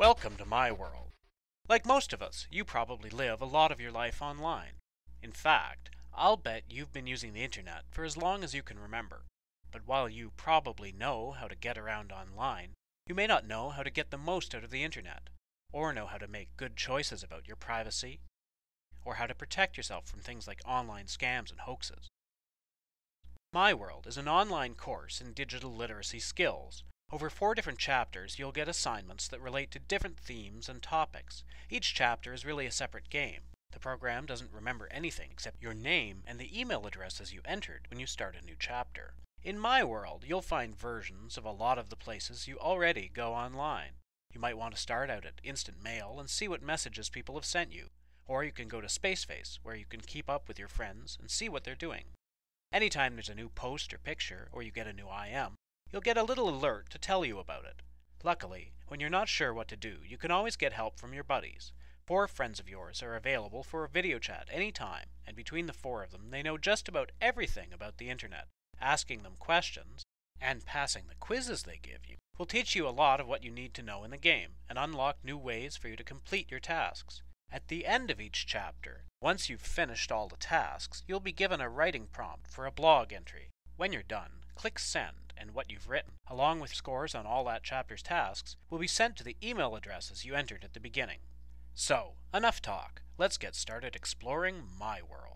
Welcome to MyWorld. Like most of us, you probably live a lot of your life online. In fact, I'll bet you've been using the internet for as long as you can remember. But while you probably know how to get around online, you may not know how to get the most out of the internet, or know how to make good choices about your privacy, or how to protect yourself from things like online scams and hoaxes. MyWorld is an online course in digital literacy skills. Over 4 different chapters, you'll get assignments that relate to different themes and topics. Each chapter is really a separate game. The program doesn't remember anything except your name and the email addresses you entered when you start a new chapter. In MyWorld, you'll find versions of a lot of the places you already go online. You might want to start out at Instant Mail and see what messages people have sent you. Or you can go to Spaceface, where you can keep up with your friends and see what they're doing. Anytime there's a new post or picture, or you get a new IM, you'll get a little alert to tell you about it. Luckily, when you're not sure what to do, you can always get help from your buddies. 4 friends of yours are available for a video chat anytime, and between the 4 of them, they know just about everything about the internet. Asking them questions, and passing the quizzes they give you, will teach you a lot of what you need to know in the game, and unlock new ways for you to complete your tasks. At the end of each chapter, once you've finished all the tasks, you'll be given a writing prompt for a blog entry. When you're done, click Send, and what you've written, along with scores on all that chapter's tasks, will be sent to the email addresses you entered at the beginning. So, enough talk. Let's get started exploring MyWorld.